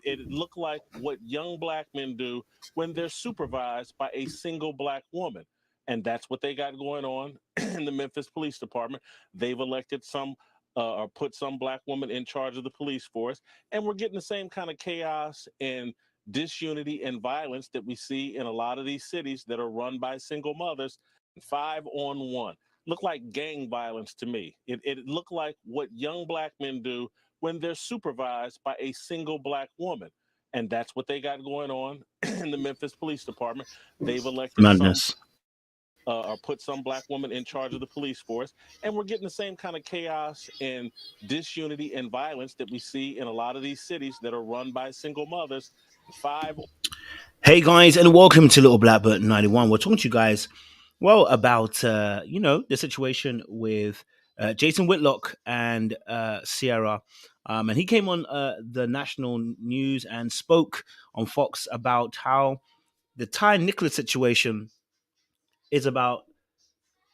It looked like what young black men do when they're supervised by a single black woman. And that's what they got going on in the Memphis Police Department. They've elected some or put some black woman in charge of the police force. And we're getting the same kind of chaos and disunity and violence that we see in a lot of these cities that are run by single mothers. 5-on-1 looked like gang violence to me. It looked like what young black men do when they're supervised by a single black woman. And that's what they got going on in the Memphis Police Department. They've elected Madness. or put some black woman in charge of the police force. And we're getting the same kind of chaos and disunity and violence that we see in a lot of these cities that are run by single mothers. Hey guys, and welcome to Little Blackbird 91. We're talking to you guys, well, about the situation with Jason Whitlock and Ciara. And he came on the national news and spoke on Fox about how the Ty Nicholas situation is about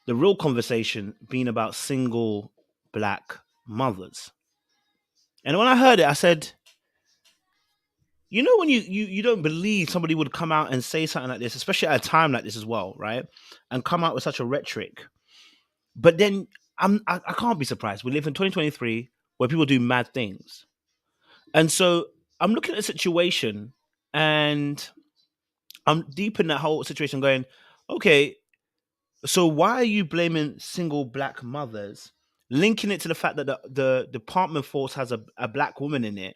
the real conversation being about single black mothers. And when I heard it, I said, you know, when you don't believe somebody would come out and say something like this, especially at a time like this as well, right? And come out with such a rhetoric. But then I can't be surprised. We live in 2023 where people do mad things. And so I'm looking at the situation and I'm deep in that whole situation going, okay, so why are you blaming single black mothers, linking it to the fact that the department force has a black woman in it,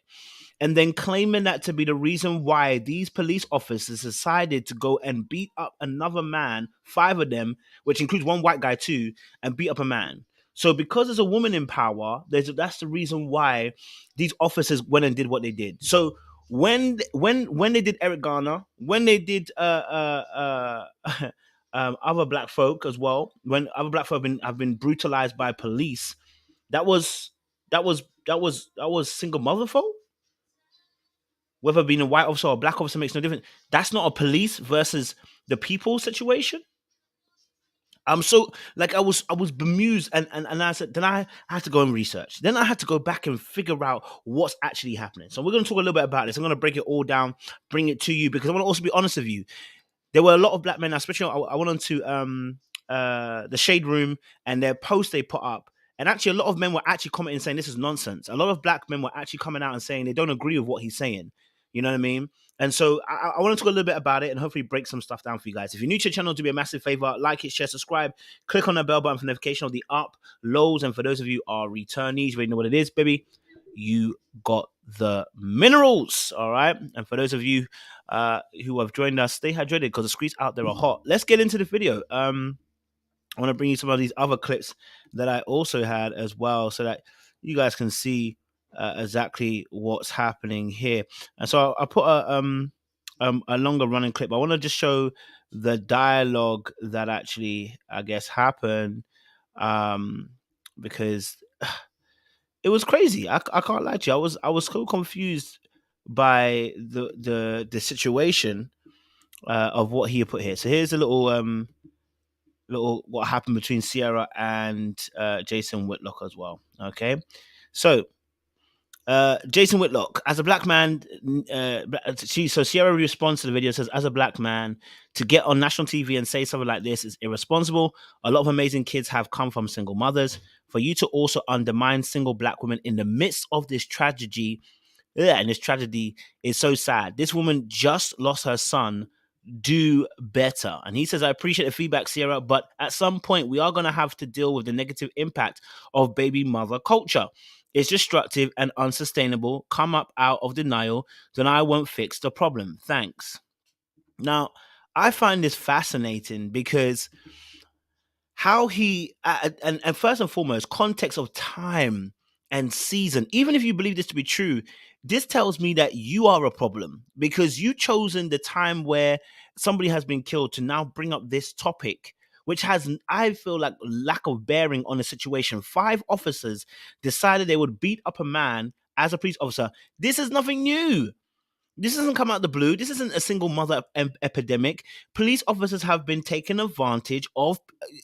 and then claiming that to be the reason why these police officers decided to go and beat up another man, 5 of them, which includes one white guy too, and beat up a man. So because there's a woman in power, that's the reason why these officers went and did what they did. So when they did Eric Garner, when they did other black folk as well, when other black folk have been brutalized by police, that was single mother folk. Whether being a white officer or a black officer makes no difference. That's not a police versus the people situation. So like I was bemused and I said, then I had to go and research. Then I had to go back and figure out what's actually happening. So we're going to talk a little bit about this. I'm going to break it all down, bring it to you, because I want to also be honest with you. There were a lot of black men, especially I went on to the Shade Room and their post they put up. And actually, a lot of men were actually commenting saying this is nonsense. A lot of black men were actually coming out and saying they don't agree with what he's saying. You know what I mean? And so I want to talk a little bit about it and hopefully break some stuff down for you guys. If you're new to the channel, do me a massive favor, like it, share, subscribe, click on the bell button for notification of the uploads. And for those of you who are returnees, you already know what it is, baby. You got the minerals, all right? And for those of you who have joined us, stay hydrated because the streets out there are hot. Let's get into the video. I want to bring you some of these other clips that I also had as well so that you guys can see exactly what's happening here. And so I put a longer running clip. I want to just show the dialogue that actually, I guess, happened because it was crazy. I can't lie to you. I was so confused by the situation of what he put here. So here's a little what happened between Ciara and Jason Whitlock as well. Okay, so Jason Whitlock, as a black man, so Ciara responds to the video, says, as a black man, to get on national TV and say something like this is irresponsible. A lot of amazing kids have come from single mothers. For you to also undermine single black women in the midst of this tragedy, and this tragedy is so sad. This woman just lost her son. Do better. And he says, I appreciate the feedback, Ciara, but at some point we are going to have to deal with the negative impact of baby mother culture. It's destructive and unsustainable. Come up out of denial, then I won't fix the problem. Thanks. Now, I find this fascinating because how he, and first and foremost, context of time and season, even if you believe this to be true, this tells me that you are a problem because you've chosen the time where somebody has been killed to now bring up this topic, which has, I feel like, lack of bearing on the situation. 5 officers decided they would beat up a man as a police officer. This is nothing new. This doesn't come out of the blue. This isn't a single mother epidemic. Police officers have been taking advantage of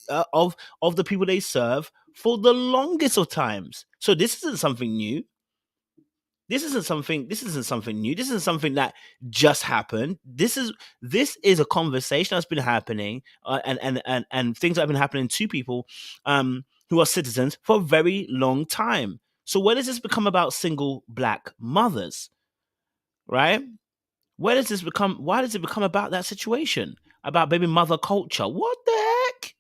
the people they serve for the longest of times. So this isn't something new. This isn't something. This isn't something new. This isn't something that just happened. This is a conversation that's been happening, and things that have been happening to people, who are citizens for a very long time. So where does this become about single black mothers, right? Where does this become? Why does it become about that situation, about baby mother culture? What the heck?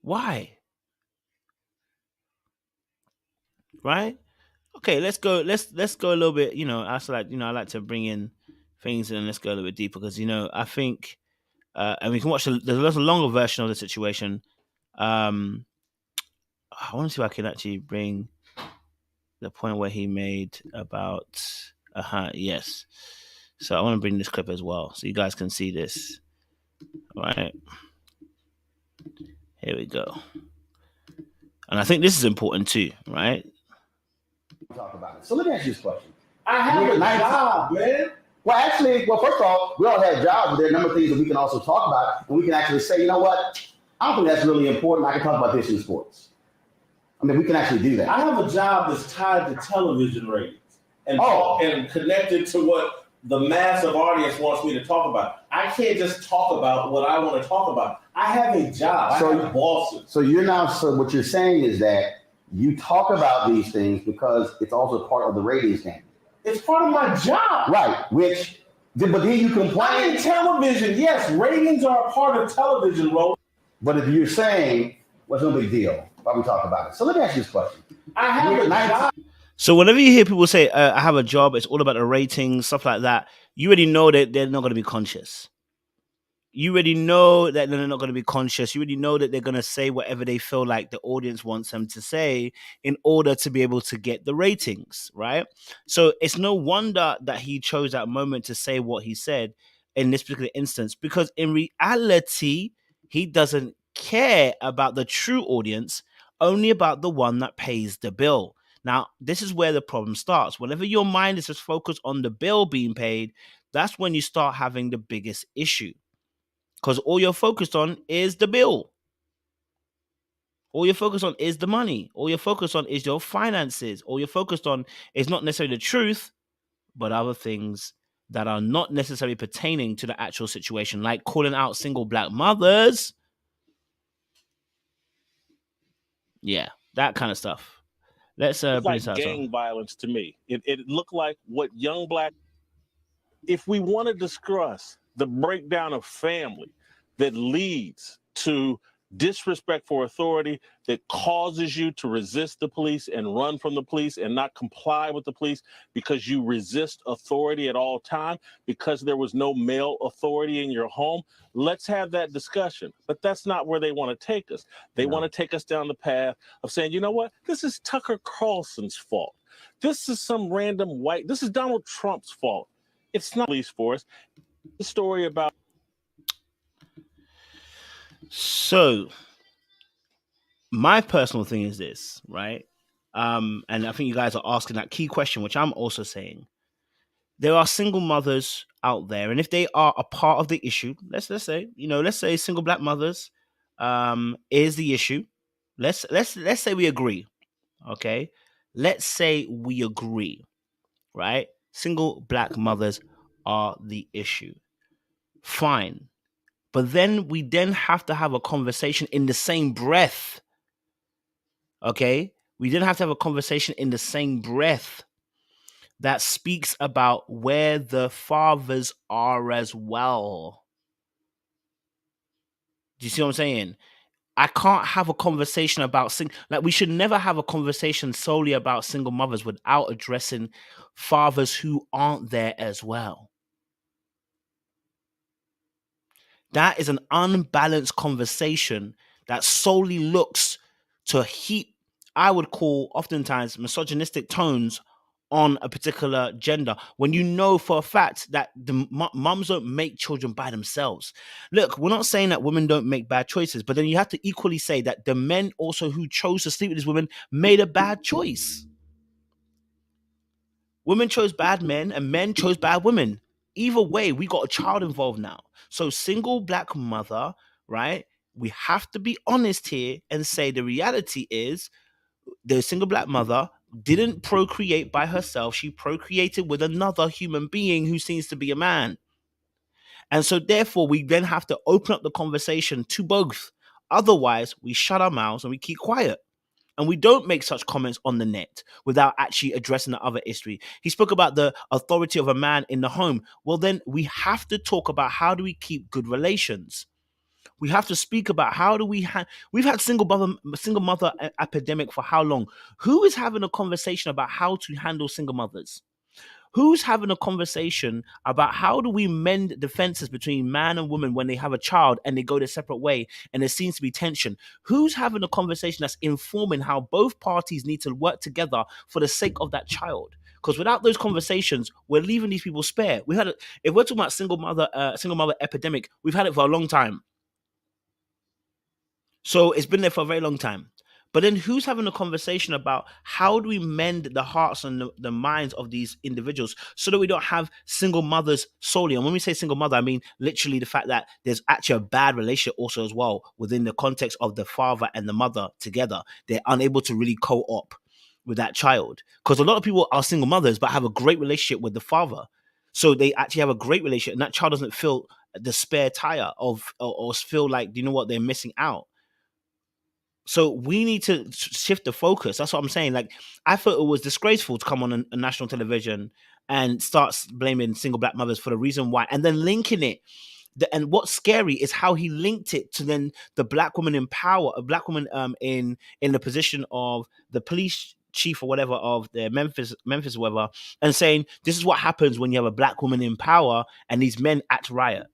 Why? Right? Okay, let's go. Let's go a little bit. I like to bring in things and let's go a little bit deeper because I think, and we can watch. There's a longer version of the situation. Um, I want to see if I can actually bring the point where he made about. Yes. So I want to bring this clip as well, so you guys can see this. All right. Here we go. And I think this is important too, right? Talk about it. So let me ask you this question. I have a job, man. Well, first of all, we all have jobs, but there are a number of things that we can also talk about, and we can actually say, you know what? I don't think that's really important. I can talk about this in sports. I mean, we can actually do that. I have a job that's tied to television ratings and connected to what the massive audience wants me to talk about. I can't just talk about what I want to talk about. I have a job. I have bosses. So what you're saying is that you talk about these things because it's also part of the ratings game. It's part of my job. Right, but then you complain. I'm in television. Yes, ratings are a part of television, Ro. But if you're saying, what's no big deal? Why we talk about it? So let me ask you this question. I have a job. So whenever you hear people say, I have a job, it's all about the ratings, stuff like that, you already know that they're not going to be conscious. You already know that they're not going to be conscious. You already know that they're going to say whatever they feel like the audience wants them to say in order to be able to get the ratings, right? So it's no wonder that he chose that moment to say what he said in this particular instance, because in reality, he doesn't care about the true audience, only about the one that pays the bill. Now, this is where the problem starts. Whenever your mind is just focused on the bill being paid, that's when you start having the biggest issue. Because all you're focused on is the bill. All you're focused on is the money. All you're focused on is your finances. All you're focused on is not necessarily the truth, but other things that are not necessarily pertaining to the actual situation, like calling out single black mothers. Yeah, that kind of stuff. Let's It's bring like this out. gang violence to me. It looked like what young black. If we want to discuss the breakdown of family that leads to disrespect for authority, that causes you to resist the police and run from the police and not comply with the police because you resist authority at all time, because there was no male authority in your home, let's have that discussion. But that's not where they want to take us. They want to take us down the path of saying, you know what, this is Tucker Carlson's fault. This is some random this is Donald Trump's fault. It's not police force. The story about. So, my personal thing is this, right? And I think you guys are asking that key question, which I'm also saying. There are single mothers out there, and if they are a part of the issue, let's say single black mothers is the issue. Let's say we agree. Okay. Let's say we agree, right? Single black mothers are the issue. Fine. But then we have to have a conversation in the same breath. Okay? We then have to have a conversation in the same breath that speaks about where the fathers are as well. Do you see what I'm saying? I can't have a conversation about we should never have a conversation solely about single mothers without addressing fathers who aren't there as well. That is an unbalanced conversation that solely looks to heap, I would call oftentimes misogynistic tones on a particular gender, when you know for a fact that the mums don't make children by themselves. Look, we're not saying that women don't make bad choices, but then you have to equally say that the men also who chose to sleep with these women made a bad choice. Women chose bad men and men chose bad women. Either way, we got a child involved now. So single black mother, right? We have to be honest here and say the reality is the single black mother didn't procreate by herself. She procreated with another human being who seems to be a man. And so therefore we then have to open up the conversation to both. Otherwise, we shut our mouths and we keep quiet. And we don't make such comments on the net without actually addressing the other history. He spoke about the authority of a man in the home. Well, then we have to talk about how do we keep good relations. We have to speak about how do we've had single mother epidemic for how long? Who is having a conversation about how to handle single mothers? Who's having a conversation about how do we mend the fences between man and woman when they have a child and they go their separate way and there seems to be tension? Who's having a conversation that's informing how both parties need to work together for the sake of that child? Because without those conversations, we're leaving these people spare. If we're talking about single mother epidemic, we've had it for a long time. So it's been there for a very long time. But then who's having a conversation about how do we mend the hearts and the minds of these individuals so that we don't have single mothers solely? And when we say single mother, I mean literally the fact that there's actually a bad relationship also as well within the context of the father and the mother together. They're unable to really co-op with that child. Because a lot of people are single mothers but have a great relationship with the father. So they actually have a great relationship and that child doesn't feel the spare tire of or feel like, you know what, they're missing out. So we need to shift the focus. That's what I'm saying. Like, I thought it was disgraceful to come on a national television and start blaming single black mothers for the reason why, and then linking it. And what's scary is how he linked it to then the black woman in power, a black woman in the position of the police chief or whatever of the Memphis or whatever, and saying this is what happens when you have a black woman in power and these men act riot.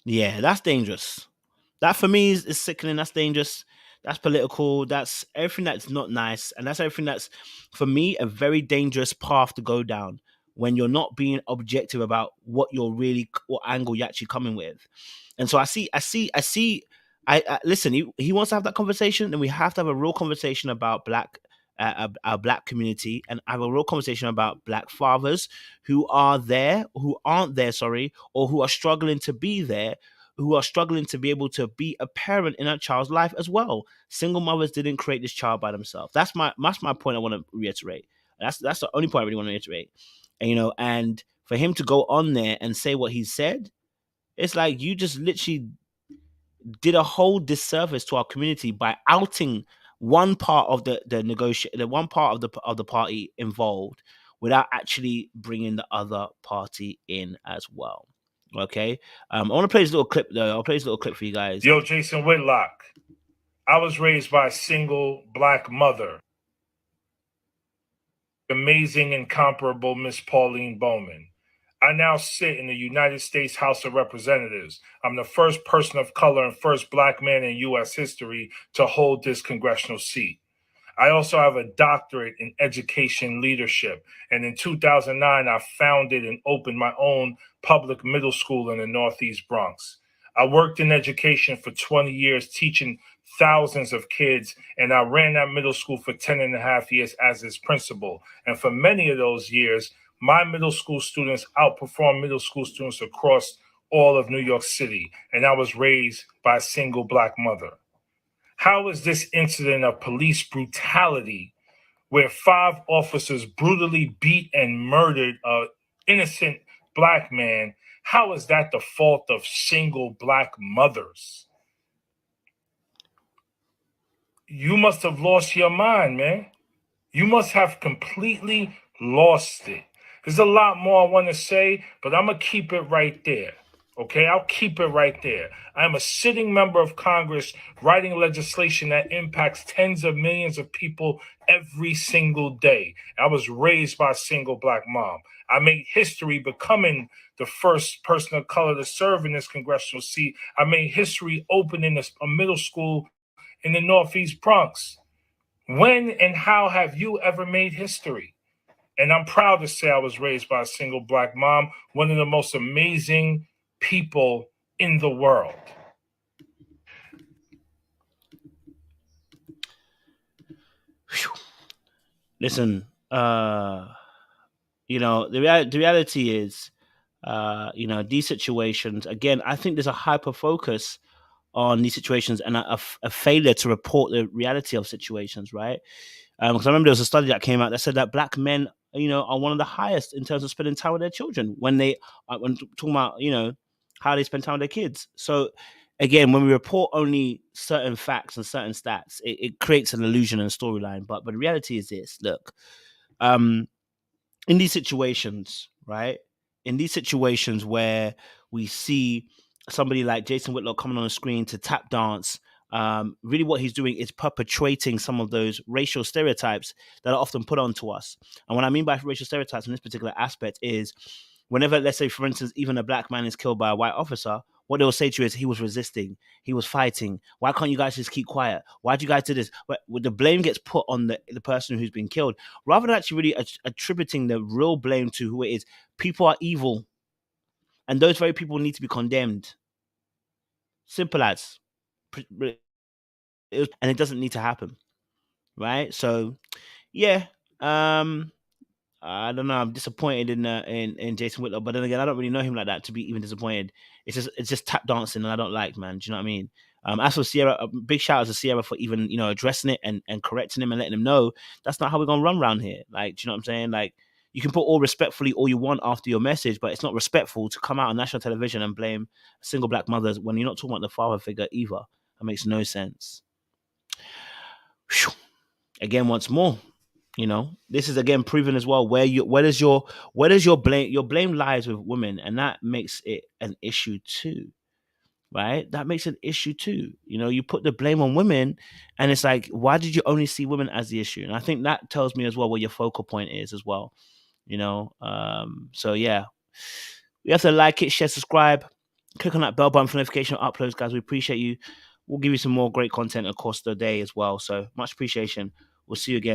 Yeah, that's dangerous. That for me is sickening. That's dangerous. That's political. That's everything that's not nice. And that's everything that's, for me, a very dangerous path to go down when you're not being objective about what angle you're actually coming with. And so I listen, he wants to have that conversation, and we have to have a real conversation about our black community, and have a real conversation about black fathers who aren't there, sorry, or who are struggling to be there, who are struggling to be able to be a parent in a child's life as well. Single mothers didn't create this child by themselves. That's my point I want to reiterate. That's the only point I really want to reiterate. And and for him to go on there and say what he said, it's like you just literally did a whole disservice to our community by outing one part of the one part of the party involved without actually bringing the other party in as well. Okay, I want to play this little clip though. I'll play this little clip for you guys. Yo, Jason Whitlock. I was raised by a single black mother. Amazing, incomparable Miss Pauline Bowman. I now sit in the United States House of Representatives. I'm the first person of color and first black man in U.S. history to hold this congressional seat. I also have a doctorate in education leadership. And in 2009, I founded and opened my own public middle school in the Northeast Bronx. I worked in education for 20 years, teaching thousands of kids, and I ran that middle school for 10 and a half years as its principal. And for many of those years, my middle school students outperformed middle school students across all of New York City. And I was raised by a single black mother. How is this incident of police brutality, where 5 officers brutally beat and murdered an innocent black man, how is that the fault of single black mothers? You must have lost your mind, man. You must have completely lost it. There's a lot more I want to say, but I'm going to keep it right there. Okay, I'll keep it right there. I'm a sitting member of Congress writing legislation that impacts tens of millions of people every single day. I was raised by a single black mom. I made history becoming the first person of color to serve in this congressional seat. I made history opening a middle school in the Northeast Bronx. When and how have you ever made history? And I'm proud to say I was raised by a single black mom, one of the most amazing people in the world. Listen, you know, the reality is, you know, these situations, again, I think there's a hyper focus on these situations and a failure to report the reality of situations, right? Because I remember there was a study that came out that said that black men, you know, are one of the highest in terms of spending time with their children when talking about, you know, how they spend time with their kids. So again, when we report only certain facts and certain stats, it creates an illusion and storyline. But the reality is this: look, in these situations, right? In these situations where we see somebody like Jason Whitlock coming on the screen to tap dance, really what he's doing is perpetuating some of those racial stereotypes that are often put onto us. And what I mean by racial stereotypes in this particular aspect is whenever, let's say, for instance, even a black man is killed by a white officer, what they'll say to you is he was resisting, he was fighting. Why can't you guys just keep quiet? Why do you guys do this? But the blame gets put on the person who's been killed, rather than actually really attributing the real blame to who it is. People are evil, and those very people need to be condemned. Simple as, and it doesn't need to happen, right? So, yeah, I don't know. I'm disappointed in Jason Whitlock, but then again, I don't really know him like that to be even disappointed. It's just tap dancing, and I don't like, man. Do you know what I mean? As for Ciara, a big shout out to Ciara for even, you know, addressing it and correcting him and letting him know that's not how we're gonna run around here. Like, do you know what I'm saying? Like, you can put all respectfully all you want after your message, but it's not respectful to come out on national television and blame single black mothers when you're not talking about the father figure either. That makes no sense. Whew. Again, once more, you know, this is again proven as well where does your blame lies with women, and that makes it an issue too, right? That makes it an issue too. You know, you put the blame on women, and it's like, why did you only see women as the issue? And I think that tells me as well where your focal point is as well. You know, so yeah, you have to like it, share, subscribe, click on that bell button for notification of uploads, guys. We appreciate you. We'll give you some more great content across the day as well. So much appreciation. We'll see you again.